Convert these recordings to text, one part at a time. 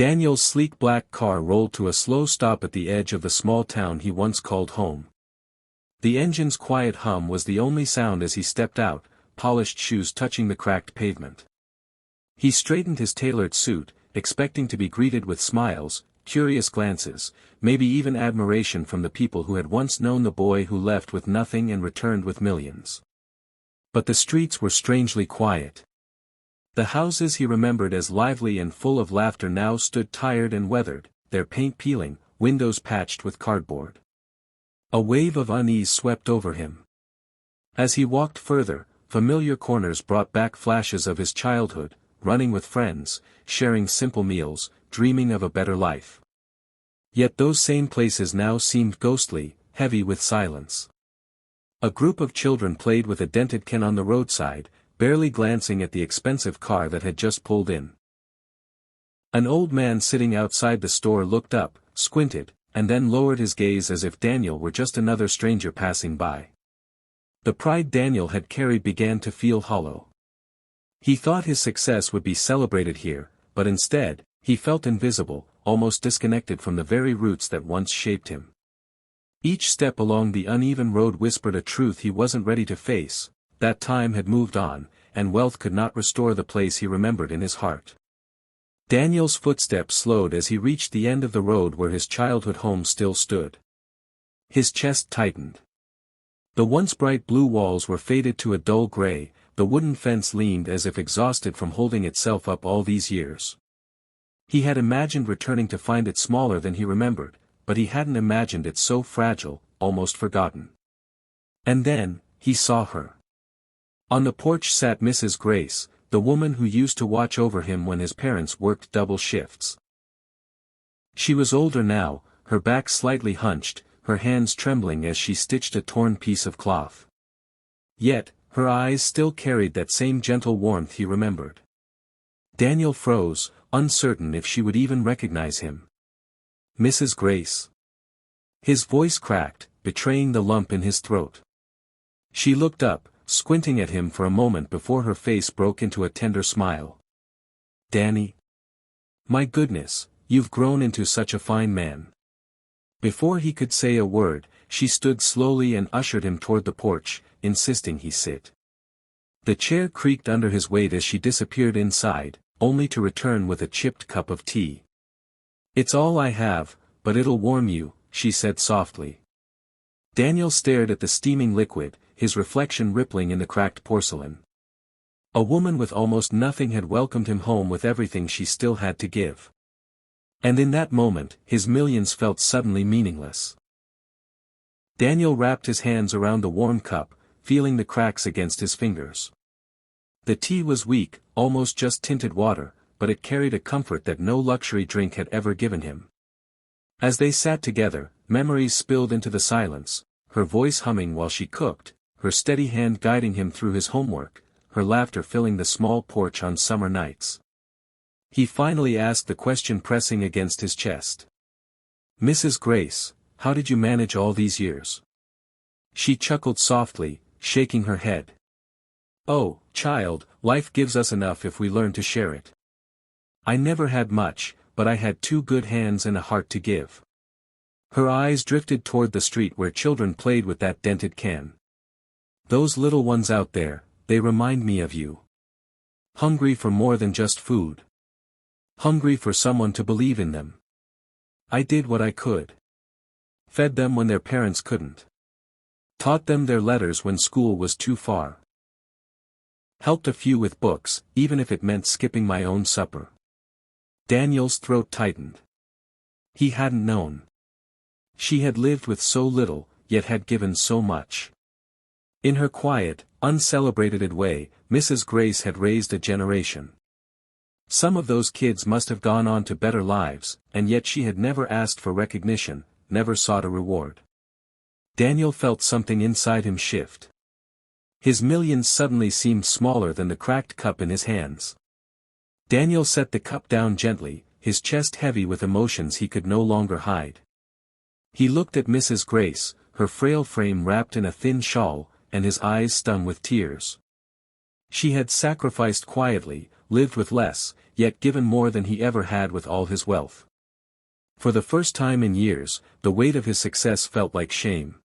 Daniel's sleek black car rolled to a slow stop at the edge of the small town he once called home. The engine's quiet hum was the only sound as he stepped out, polished shoes touching the cracked pavement. He straightened his tailored suit, expecting to be greeted with smiles, curious glances, maybe even admiration from the people who had once known the boy who left with nothing and returned with millions. But the streets were strangely quiet. The houses he remembered as lively and full of laughter now stood tired and weathered, their paint peeling, windows patched with cardboard. A wave of unease swept over him. As he walked further, familiar corners brought back flashes of his childhood, running with friends, sharing simple meals, dreaming of a better life. Yet those same places now seemed ghostly, heavy with silence. A group of children played with a dented can on the roadside, barely glancing at the expensive car that had just pulled in. An old man sitting outside the store looked up, squinted, and then lowered his gaze as if Daniel were just another stranger passing by. The pride Daniel had carried began to feel hollow. He thought his success would be celebrated here, but instead, he felt invisible, almost disconnected from the very roots that once shaped him. Each step along the uneven road whispered a truth he wasn't ready to face, that time had moved on, and wealth could not restore the place he remembered in his heart. Daniel's footsteps slowed as he reached the end of the road where his childhood home still stood. His chest tightened. The once bright blue walls were faded to a dull gray, the wooden fence leaned as if exhausted from holding itself up all these years. He had imagined returning to find it smaller than he remembered, but he hadn't imagined it so fragile, almost forgotten. And then, he saw her. On the porch sat Mrs. Grace, the woman who used to watch over him when his parents worked double shifts. She was older now, her back slightly hunched, her hands trembling as she stitched a torn piece of cloth. Yet, her eyes still carried that same gentle warmth he remembered. Daniel froze, uncertain if she would even recognize him. Mrs. Grace. His voice cracked, betraying the lump in his throat. She looked up, squinting at him for a moment before her face broke into a tender smile. Danny. My goodness, you've grown into such a fine man. Before he could say a word, she stood slowly and ushered him toward the porch, insisting he sit. The chair creaked under his weight as she disappeared inside, only to return with a chipped cup of tea. It's all I have, but it'll warm you, she said softly. Daniel stared at the steaming liquid, his reflection rippling in the cracked porcelain. A woman with almost nothing had welcomed him home with everything she still had to give. And in that moment, his millions felt suddenly meaningless. Daniel wrapped his hands around the warm cup, feeling the cracks against his fingers. The tea was weak, almost just tinted water, but it carried a comfort that no luxury drink had ever given him. As they sat together, memories spilled into the silence, her voice humming while she cooked, her steady hand guiding him through his homework, her laughter filling the small porch on summer nights. He finally asked the question pressing against his chest. Mrs. Grace, how did you manage all these years? She chuckled softly, shaking her head. Oh, child, life gives us enough if we learn to share it. I never had much, but I had two good hands and a heart to give. Her eyes drifted toward the street where children played with that dented can. Those little ones out there, they remind me of you. Hungry for more than just food. Hungry for someone to believe in them. I did what I could. Fed them when their parents couldn't. Taught them their letters when school was too far. Helped a few with books, even if it meant skipping my own supper. Daniel's throat tightened. He hadn't known. She had lived with so little, yet had given so much. In her quiet, uncelebrated way, Mrs. Grace had raised a generation. Some of those kids must have gone on to better lives, and yet she had never asked for recognition, never sought a reward. Daniel felt something inside him shift. His millions suddenly seemed smaller than the cracked cup in his hands. Daniel set the cup down gently, his chest heavy with emotions he could no longer hide. He looked at Mrs. Grace, her frail frame wrapped in a thin shawl, and his eyes stung with tears. She had sacrificed quietly, lived with less, yet given more than he ever had with all his wealth. For the first time in years, the weight of his success felt like shame.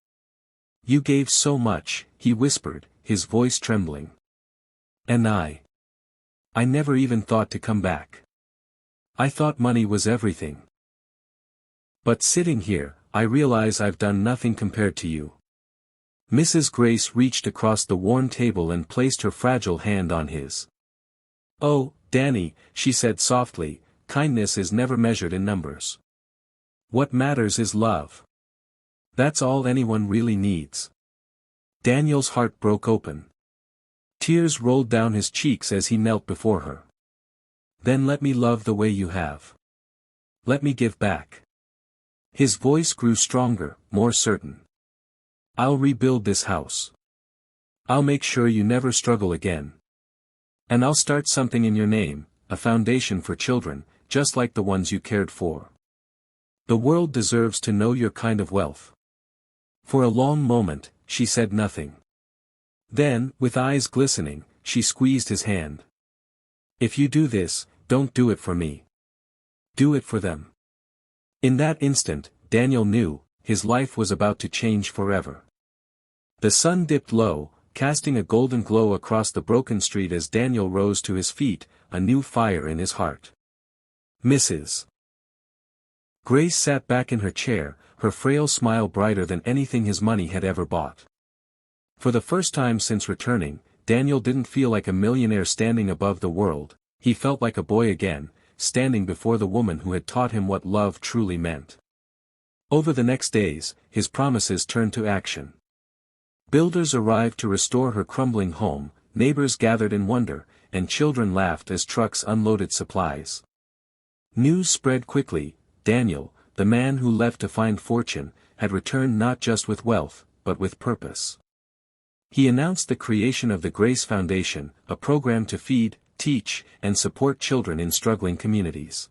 "You gave so much," he whispered, his voice trembling. "And I never even thought to come back. I thought money was everything. But sitting here, I realize I've done nothing compared to you." Mrs. Grace reached across the worn table and placed her fragile hand on his. "Oh, Danny," she said softly, "kindness is never measured in numbers. What matters is love. That's all anyone really needs." Daniel's heart broke open. Tears rolled down his cheeks as he knelt before her. "Then let me love the way you have. Let me give back." His voice grew stronger, more certain. "I'll rebuild this house. I'll make sure you never struggle again. And I'll start something in your name, a foundation for children, just like the ones you cared for. The world deserves to know your kind of wealth." For a long moment, she said nothing. Then, with eyes glistening, she squeezed his hand. "If you do this, don't do it for me. Do it for them." In that instant, Daniel knew, his life was about to change forever. The sun dipped low, casting a golden glow across the broken street as Daniel rose to his feet, a new fire in his heart. Mrs. Grace sat back in her chair, her frail smile brighter than anything his money had ever bought. For the first time since returning, Daniel didn't feel like a millionaire standing above the world, he felt like a boy again, standing before the woman who had taught him what love truly meant. Over the next days, his promises turned to action. Builders arrived to restore her crumbling home, neighbors gathered in wonder, and children laughed as trucks unloaded supplies. News spread quickly. Daniel, the man who left to find fortune, had returned not just with wealth, but with purpose. He announced the creation of the Grace Foundation, a program to feed, teach, and support children in struggling communities.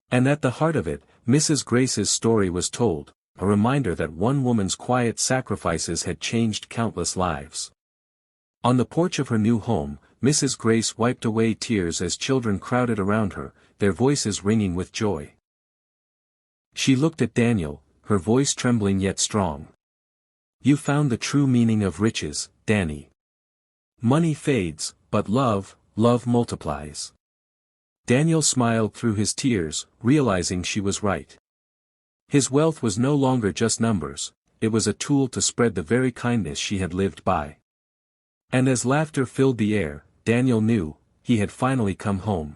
And at the heart of it, Mrs. Grace's story was told, a reminder that one woman's quiet sacrifices had changed countless lives. On the porch of her new home, Mrs. Grace wiped away tears as children crowded around her, their voices ringing with joy. She looked at Daniel, her voice trembling yet strong. "You found the true meaning of riches, Danny. Money fades, but love multiplies." Daniel smiled through his tears, realizing she was right. His wealth was no longer just numbers, it was a tool to spread the very kindness she had lived by. And as laughter filled the air, Daniel knew, he had finally come home.